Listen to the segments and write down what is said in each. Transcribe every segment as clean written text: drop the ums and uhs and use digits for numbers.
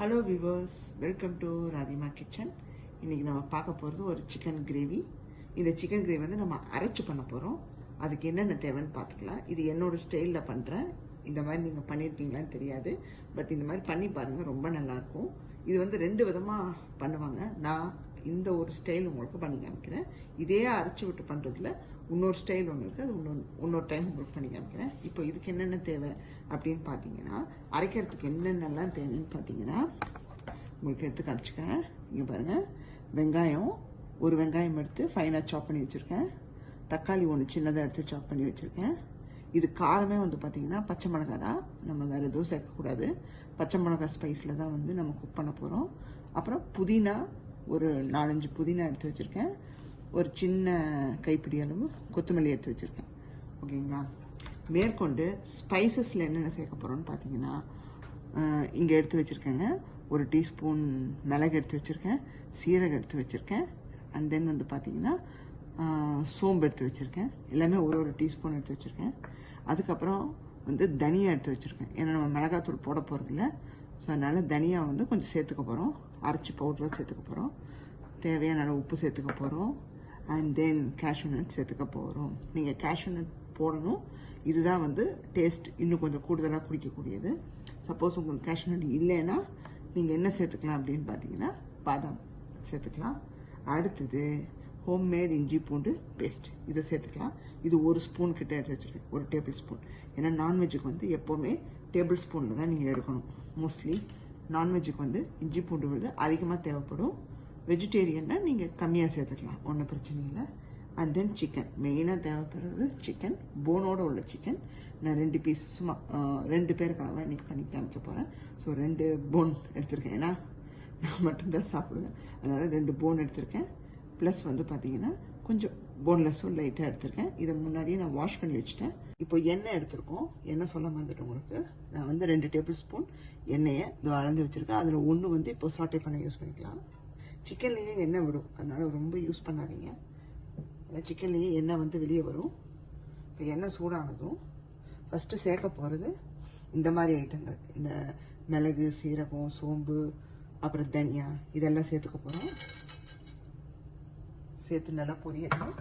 Hello viewers, welcome to Radhima kitchen. இன்றைக்கி நம்ம பார்க்க போகிறது ஒரு சிக்கன் கிரேவி. இந்த சிக்கன் கிரேவி வந்து நம்ம அரைச்சி பண்ண போகிறோம். அதுக்கு என்னென்ன தேவைன்னு பார்த்துக்கலாம். இது என்னோடய ஸ்டைலில் பண்ணுறேன். இந்த மாதிரி நீங்கள் பண்ணியிருப்பீங்களான்னு தெரியாது, பட் இந்த மாதிரி பண்ணி பாருங்கள், ரொம்ப நல்லாயிருக்கும். இது வந்து 2 விதமாக பண்ணுவாங்க. நான் இந்த ஒரு ஸ்டைல் உங்களுக்கு பண்ணி காமிக்கிறேன். இதே அரைச்சி விட்டு பண்ணுறதுல இன்னொரு ஸ்டைல் ஒன்று இருக்குது, அது இன்னொரு டைம் உங்களுக்கு பண்ணி காமிக்கிறேன். இப்போ இதுக்கு என்னென்ன தேவை அப்படின்னு பார்த்தீங்கன்னா, அரைக்கிறதுக்கு என்னென்னலாம் தேவைன்னு பார்த்தீங்கன்னா உங்களுக்கு எடுத்து காமிச்சிக்கிறேன். இங்கே பாருங்கள், வெங்காயம், ஒரு வெங்காயம் எடுத்து ஃபைனாக சாப் பண்ணி வச்சுருக்கேன். தக்காளி ஒன்று சின்னதாக எடுத்து சாப் பண்ணி வச்சுருக்கேன். இது காரமே வந்து பார்த்திங்கன்னா பச்சை மிளகா தான், நம்ம வேறு எதுவும் சேர்க்கக்கூடாது. பச்சை மிளகா ஸ்பைஸில் தான் வந்து நம்ம குக் பண்ண போகிறோம். அப்புறம் புதினா, ஒரு 4-5 புதினா எடுத்து வச்சுருக்கேன். ஒரு சின்ன கைப்பிடி அளவு கொத்தமல்லி எடுத்து வச்சுருக்கேன். ஓகேங்களா? மேற்கொண்டு ஸ்பைசஸில் என்னென்ன சேர்க்க போகிறோன்னு பார்த்தீங்கன்னா, இங்கே எடுத்து வச்சுருக்கேங்க. ஒரு டீஸ்பூன் மிளகு எடுத்து வச்சுருக்கேன், சீரகம் எடுத்து வச்சுருக்கேன், அண்ட் தென் வந்து பார்த்திங்கன்னா சோம்பு எடுத்து வச்சுருக்கேன். எல்லாமே ஒரு டீஸ்பூன் எடுத்து வச்சுருக்கேன். அதுக்கப்புறம் வந்து தனியா எடுத்து வச்சுருக்கேன். ஏன்னா நம்ம மிளகாத்தூள் போட போகிறதில்ல, ஸோ அதனால் தனியா வந்து கொஞ்சம் சேர்த்துக்க போகிறோம். அரைச்சி பவுடராக சேர்த்துக்க போகிறோம். தேவையான உப்பு சேர்த்துக்க போகிறோம். அண்ட் தென் cashunut சேர்த்துக்க போகிறோம். நீங்கள் cashunut போடணும். இதுதான் வந்து டேஸ்ட் இன்னும் கொஞ்சம் கூடுதலாக குடிக்கக்கூடியது. சப்போஸ் உங்களுக்கு cashunut இல்லைன்னா நீங்கள் என்ன சேர்த்துக்கலாம் அப்படின்னு பார்த்தீங்கன்னா, பாதாம் சேர்த்துக்கலாம். அடுத்தது ஹோம்மேட் இஞ்சி பூண்டு பேஸ்ட், இதை சேர்த்துக்கலாம். இது 1 ஸ்பூன் கிட்ட எடுத்து வச்சுருக்கேன், 1 டேபிள் ஸ்பூன். ஏன்னா நான்வெஜ்ஜுக்கு வந்து எப்போவுமே டேபிள் ஸ்பூனில் தான் நீங்கள் எடுக்கணும். மோஸ்ட்லி நான்வெஜ்ஜுக்கு வந்து இஞ்சி பூண்டு விழுது அதிகமாக தேவைப்படும். வெஜிடேரியன்னா நீங்கள் கம்மியாக சேர்த்துக்கலாம், ஒன்றும் பிரச்சனை இல்லை. அண்ட் தென் சிக்கன், மெயினாக தேவைப்படுறது சிக்கன், போனோடு உள்ள சிக்கன். நான் 2 பீஸ் சும்மா 2 பேருக்கு அளவாக இன்றைக்கி பண்ணி காமிக்க போகிறேன். ஸோ 2 போன் எடுத்திருக்கேன், ஏன்னா நான் மட்டும்தான் சாப்பிடுவேன், அதனால் 2 போன் எடுத்திருக்கேன். ப்ளஸ் வந்து பார்த்தீங்கன்னா கொஞ்சம் போன்லெஸ்ஸும் லைட்டாக எடுத்திருக்கேன். இதை முன்னாடியே நான் வாஷ் பண்ணி வச்சுட்டேன். இப்போ எண்ணெய் எடுத்திருக்கோம். எண்ணெய் சொல்ல வந்துட்டு உங்களுக்கு, நான் வந்து 2 டேபிள் ஸ்பூன் எண்ணெயை அளந்து வச்சுருக்கேன். அதில் 1 வந்து இப்போ சாட்டே பண்ண யூஸ் பண்ணிக்கலாம். சிக்கன்லேயே எண்ணெய் விடும், அதனால் ரொம்ப யூஸ் பண்ணாதீங்க. ஏன்னா சிக்கன்லேயே எண்ணெய் வந்து வெளியே வரும். இப்போ எண்ணெய் சூடானதும் ஃபஸ்ட்டு சேர்க்க போகிறது இந்த மாதிரி ஐட்டங்கள். இந்த மிளகு, சீரகம், சோம்பு, அப்புறம் தனியா, இதெல்லாம் சேர்த்துக்க போகிறோம். சேர்த்து நல்லா பொரியணும்.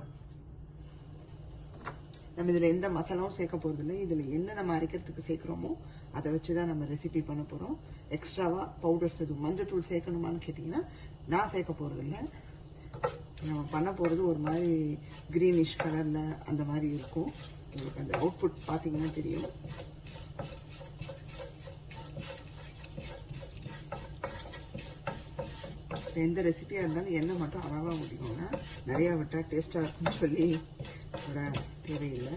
நம்ம இதில் எந்த மசாலாவும் சேர்க்க போகிறதில்லை. இதில் என்ன நம்ம அரைக்கிறதுக்கு சேர்க்குறோமோ அதை வச்சு தான் நம்ம ரெசிபி பண்ண போகிறோம். எக்ஸ்ட்ராவாக பவுடர்ஸ் எதுவும் மஞ்சத்தூள் சேர்க்கணுமான்னு கேட்டிங்கன்னா நான் சேர்க்க போகிறதில்ல. நம்ம பண்ண போகிறது ஒரு மாதிரி க்ரீனிஷ் கலரில் அந்த மாதிரி இருக்கும். உங்களுக்கு அந்த அவுட்புட் பார்த்தீங்கன்னா தெரியும். எந்த ரெசிபியாக இருந்தாலும் எண்ணெய் மட்டும் அளவாக ஊற்றிக்கோங்க. நிறையா விட்டால் டேஸ்ட்டாக இருக்குன்னு சொல்லி விட தேவையில்லை.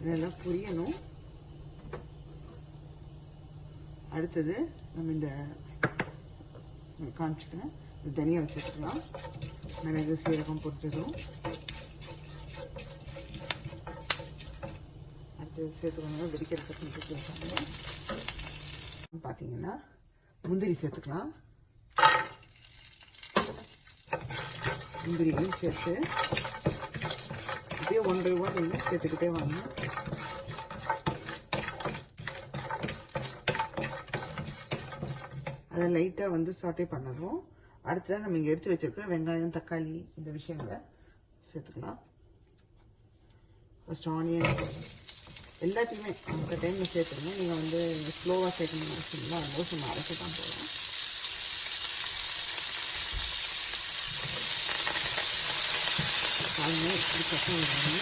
இதெல்லாம் புரியணும். அடுத்தது நம்ம இந்த காமிச்சிக்கிறேன், இது தனியாக வச்சுக்கலாம். மிளகு, சீரகம் போட்டதும் அடுத்தது சேர்த்துக்கோங்க. வெடிக்கிறதுக்கு பார்த்தீங்கன்னா முந்திரி சேர்த்துக்கலாம். முந்திரியும் சேர்த்து இப்படியே 1 by 1 நீங்கள் சேர்த்துக்கிட்டே வாங்க. அதை லைட்டாக வந்து சாட்டே பண்ணதும் அடுத்ததான் நம்ம இங்கே எடுத்து வச்சிருக்கிற வெங்காயம், தக்காளி, இந்த விஷயங்களை சேர்த்துக்கலாம். ஃபஸ்ட் ஆனியன் எல்லாத்தையுமே அந்த டைமில் சேர்த்துருங்க. நீங்கள் வந்து ஸ்லோவாக சேர்க்கணும்னு அவசியம் இல்லை, அதனால சும்மா அரைக்க தான் போகிறோம். பாருங்க, இப்படி சத்தம் வருங்க.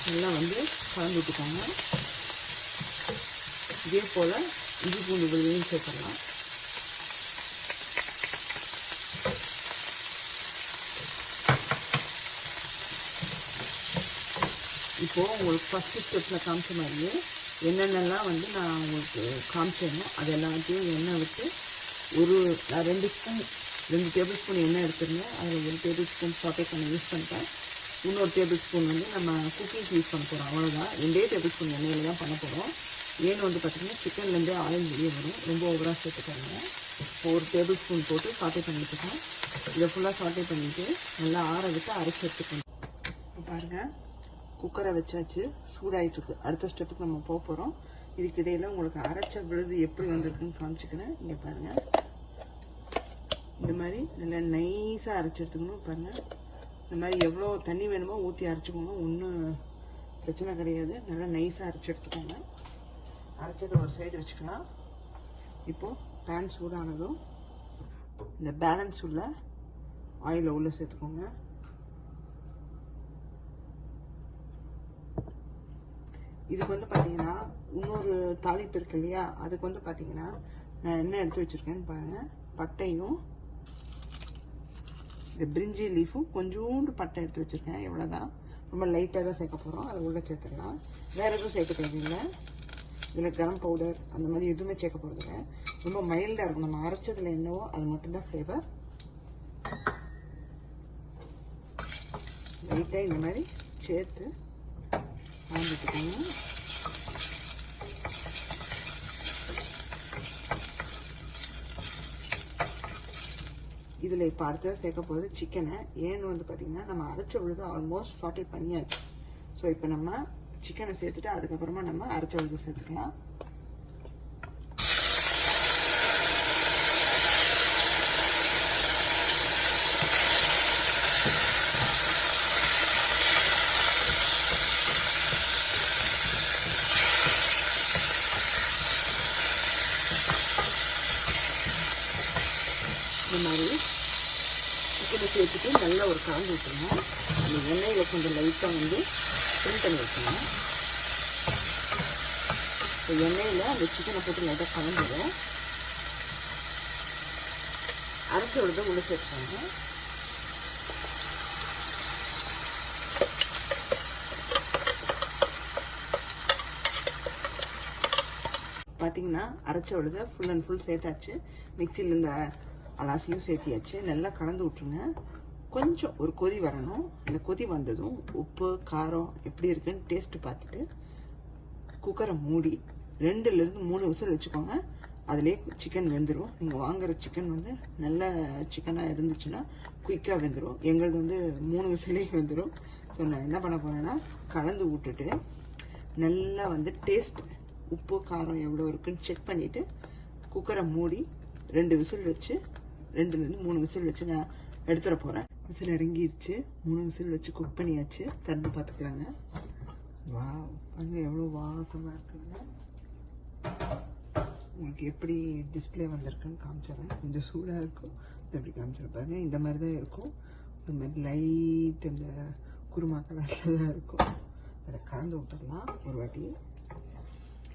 நல்லா வந்து கலந்து விட்டுக்காங்க. இதே போல் இஞ்சி பூண்டு விழுதையும் சேர்த்துடலாம். இப்போது உங்களுக்கு ஃபஸ்ட்டு ஸ்டெப்பில் காமிச்ச மாதிரியே என்னென்னலாம் வந்து நான் உங்களுக்கு காமிச்சேனோ அது எல்லாத்தையும் எண்ணெய் விட்டு நான் 2 டேபிள் ஸ்பூன் எண்ணெய் எடுத்துருந்தேன். அதில் 1 டேபிள் ஸ்பூன் சாட்டே பண்ண யூஸ் பண்ணிட்டேன். இன்னொரு டேபிள் ஸ்பூன் வந்து நம்ம குக்கிங்க்கு யூஸ் பண்ண போகிறோம். அவ்வளோதான், 2 டேபிள் ஸ்பூன் எண்ணெயில் தான் பண்ண போகிறோம். ஏன்னு வந்து பார்த்திங்கன்னா சிக்கன்லேருந்தே ஆயில் வெளியே வரும், ரொம்ப ஓவராக சேர்த்துக்காங்க. 1 டேபிள் ஸ்பூன் போட்டு சாட்டே பண்ணிட்டுருக்கேன். இதை ஃபுல்லாக சாட்டே பண்ணிவிட்டு நல்லா ஆற விட்டு அரைச்சி எடுத்துக்கணும். இப்போ பாருங்கள், குக்கரை வச்சாச்சு, சூடாகிட்டுருக்கு. அடுத்த ஸ்டெப்புக்கு நம்ம போக போகிறோம். இதுக்கு இடையில் உங்களுக்கு அரைச்ச விழுது எப்படி வந்திருக்குன்னு காமிச்சிக்கிறேன். இங்கே பாருங்கள், இந்த மாதிரி நல்லா நைஸாக அரைச்சி எடுத்துக்கணும். பாருங்கள், இந்த மாதிரி எவ்வளோ தண்ணி வேணுமோ ஊற்றி அரைச்சிக்கணும். ஒன்றும் பிரச்சனை கிடையாது. நல்லா நைஸாக அரைச்சி எடுத்துக்கோங்க. அரைச்சதை ஒரு சைடு வச்சுக்கலாம். இப்போது பேன் சூடானதும் இந்த பேலன்ஸ் உள்ள ஆயிலை உள்ளே சேர்த்துக்கோங்க. இதுக்கு வந்து பார்த்தீங்கன்னா இன்னொரு தாளிப்பு இருக்கு இல்லையா, அதுக்கு வந்து பார்த்தீங்கன்னா நான் என்ன எடுத்து வச்சுருக்கேன்னு பாருங்கள். பட்டையும் இந்த பிரிஞ்சி லீஃபும் கொஞ்சோண்டு பட்டை எடுத்து வச்சுருக்கேன். எவ்வளோதான், ரொம்ப லைட்டாக தான் சேர்க்க போகிறோம். அது உள்ளே சேர்த்துக்கலாம். வேறு எதுவும் சேர்க்க தேவையில்லை. இதில் கரம் பவுடர் அந்த மாதிரி எதுவுமே சேர்க்க போகிறதில்ல. ரொம்ப மைல்டாக இருக்கும். நம்ம அரைச்சதில் என்னவோ அது மட்டும்தான் ஃப்ளேவர். லைட்டாக இந்த மாதிரி சேர்த்து வாங்கிட்டுக்கோங்க. இதில் இப்போ அடுத்தது சேர்க்க போகிறது சிக்கனை. ஏன்னு வந்து பார்த்திங்கன்னா நம்ம அரைச்ச விழுது ஆல்மோஸ்ட் சாட்டே பண்ணியாச்சு. ஸோ இப்போ நம்ம சிக்கனை சேர்த்துட்டு அதுக்கப்புறமா நம்ம அரைச்ச விழுது சேர்த்துக்கலாம். இந்த மாதிரி சிக்கனை சேர்த்துட்டு நல்லா ஒரு கலந்து விட்டுருங்க. அந்த எண்ணெயில் கொஞ்சம் லைட்டாக வந்து ஸ்ப்ரிங் பண்ணி வச்சுக்கணும். இப்போ எண்ணெயில் அந்த சிக்கனை போட்டு லைட்டாக கலந்துடும். அரைச்சி விடுறத உள்ளே சேர்த்துக்கோங்க. பார்த்தீங்கன்னா அரைச்ச விழுத ஃபுல் அண்ட் ஃபுல் சேர்த்தாச்சு. மிக்சியில் இந்த அலாசியும் சேர்த்தியாச்சு. நல்லா கலந்து விட்ருங்க. கொஞ்சம் ஒரு கொதி வரணும். அந்த கொதி வந்ததும் உப்பு காரம் எப்படி இருக்குன்னு டேஸ்ட்டு பார்த்துட்டு குக்கரை மூடி 2லேருந்து 3 விசில் வச்சுக்கோங்க. அதிலே சிக்கன் வெந்துடும். நீங்கள் வாங்குகிற சிக்கன் வந்து நல்ல சிக்கனாக இருந்துச்சுன்னா குயிக்காக வெந்துடும். எங்களது வந்து 3 விசிலே வெந்துடும். ஸோ நான் என்ன பண்ண போகிறேன்னா கலந்து விட்டுட்டு நல்லா வந்து டேஸ்ட் உப்பு காரம் எவ்வளோ இருக்குன்னு செக் பண்ணிவிட்டு குக்கரை மூடி 2 விசில் வச்சு 2லேருந்து 3 விசில் வச்சு நான் எடுத்துட போகிறேன். விசில் அடங்கிருச்சு. 3 விசில் வச்சு குக் பண்ணியாச்சு. திறந்து பார்த்துக்கலாங்க. வா பாருங்க எவ்வளோ வாசமாக இருக்குங்க. உங்களுக்கு எப்படி டிஸ்பிளே வந்திருக்குன்னு காமிச்சிடறேன். கொஞ்சம் சூடாக இருக்கும். எப்படி காமிச்சிருப்பாருங்க. இந்த மாதிரி தான் இருக்கும். இந்த மாதிரி லைட் இந்த குருமா கலரில் தான் இருக்கும். அதை கலந்து விட்டுடலாம் ஒரு வாட்டி.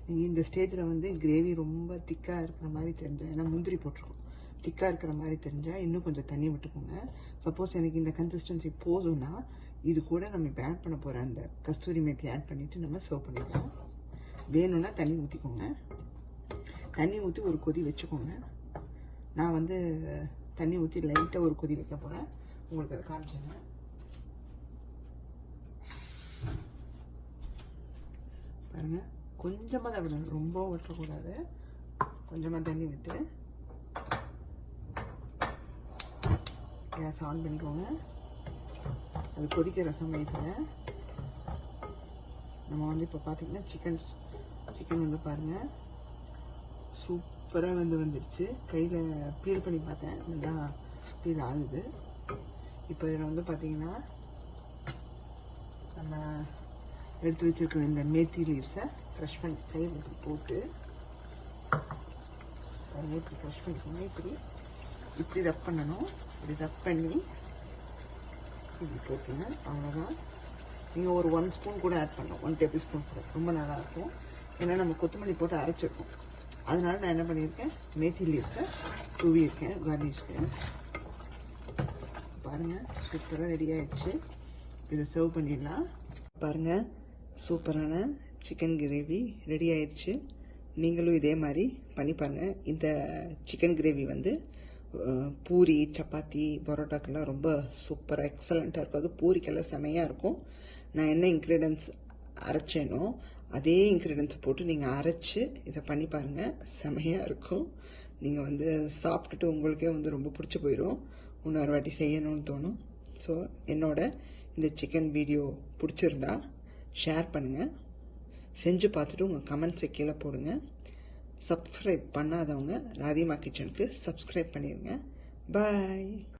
நீங்கள் இந்த ஸ்டேஜில் வந்து கிரேவி ரொம்ப திக்காக இருக்கிற மாதிரி தெரிஞ்சால், ஏன்னா முந்திரி போட்டிருக்கோம், திக்காக இருக்கிற மாதிரி தெரிஞ்சால் இன்னும் கொஞ்சம் தண்ணி விட்டுக்கோங்க. சப்போஸ் எனக்கு இந்த கன்சிஸ்டன்சி போதும்னா இது கூட நம்ம இப்போ ஆட் பண்ண போகிற அந்த கஸ்தூரி மேத்தி ஆட் பண்ணிவிட்டு நம்ம சர்வ் பண்ணிக்கலாம். வேணும்னா தண்ணி ஊற்றிக்கோங்க. தண்ணி ஊற்றி ஒரு கொதி வச்சுக்கோங்க. நான் வந்து தண்ணி ஊற்றி லைட்டாக ஒரு கொதி வைக்க போகிறேன். உங்களுக்கு அதை காமிச்சேங்க. பாருங்கள், கொஞ்சமாக தான் விடணும், ரொம்ப விட்டுறக்கூடாது. கொஞ்சமாக தண்ணி விட்டு கேஸ் ஆன் பண்ணிக்கோங்க. அது கொதிக்கிற சமயத்தில் நம்ம வந்து இப்போ பார்த்திங்கன்னா சிக்கன் வந்து பாருங்கள் சூப்பராக வந்துடுச்சு. கையில் பீல் பண்ணி பார்த்தேன், நல்லா பீல் ஆகுது. இப்போ இதில் வந்து பார்த்திங்கன்னா நம்ம எடுத்து வச்சுருக்கிற இந்த மேத்தி லீவ்ஸை க்ரஷ் பண்ணி கையில் போட்டு க்ரஷ் பண்ணிக்கோங்க. இப்படி ரப் பண்ணணும். இப்படி ரப் பண்ணி இப்படி போட்டுங்க. அவ்வளோதான். நீங்கள் ஒரு 1 ஸ்பூன் கூட ஆட் பண்ணலாம், 1 டேபிள் ஸ்பூன் கூட. ரொம்ப நல்லாயிருக்கும். ஏன்னா நம்ம கொத்தமல்லி போட்டு அரைச்சிருக்கோம். அதனால நான் என்ன பண்ணியிருக்கேன், மேத்தி லீவ்ஸை தூவியிருக்கேன் கார்னிஷ்க்கு. பாருங்கள் சூப்பராக ரெடி ஆகிடுச்சு. இதை சர்வ் பண்ணிடலாம். பாருங்கள் சூப்பரான சிக்கன் கிரேவி ரெடி ஆயிடுச்சு. நீங்களும் இதே மாதிரி பண்ணி பாருங்கள். இந்த சிக்கன் கிரேவி வந்து பூரி சப்பாத்தி பரோட்டாக்கெல்லாம் ரொம்ப சூப்பராக எக்ஸலண்ட்டாக இருக்கும். அது பூரிக்கெல்லாம் செமையாக இருக்கும். நான் என்ன இன்க்ரீடியன்ஸ் அரைச்சேனோ அதே இன்க்ரீடியன்ஸ் போட்டு நீங்கள் அரைச்சி இதை பண்ணி பாருங்கள், செமையாக இருக்கும். நீங்கள் வந்து சாப்பிட்டுட்டு உங்களுக்கே வந்து ரொம்ப பிடிச்சி போயிடும், இன்னொரு வாட்டி செய்யணும்னு தோணும். ஸோ என்னோட இந்த சிக்கன் வீடியோ பிடிச்சிருந்தா ஷேர் பண்ணுங்கள், செஞ்சு பார்த்துட்டு உங்கள் கமெண்ட்ஸை கீழே போடுங்க. சப்ஸ்கிரைப் பண்ணாதவங்க ராதிமா கிச்சனுக்கு சப்ஸ்கிரைப் பண்ணிடுங்க. பாய்.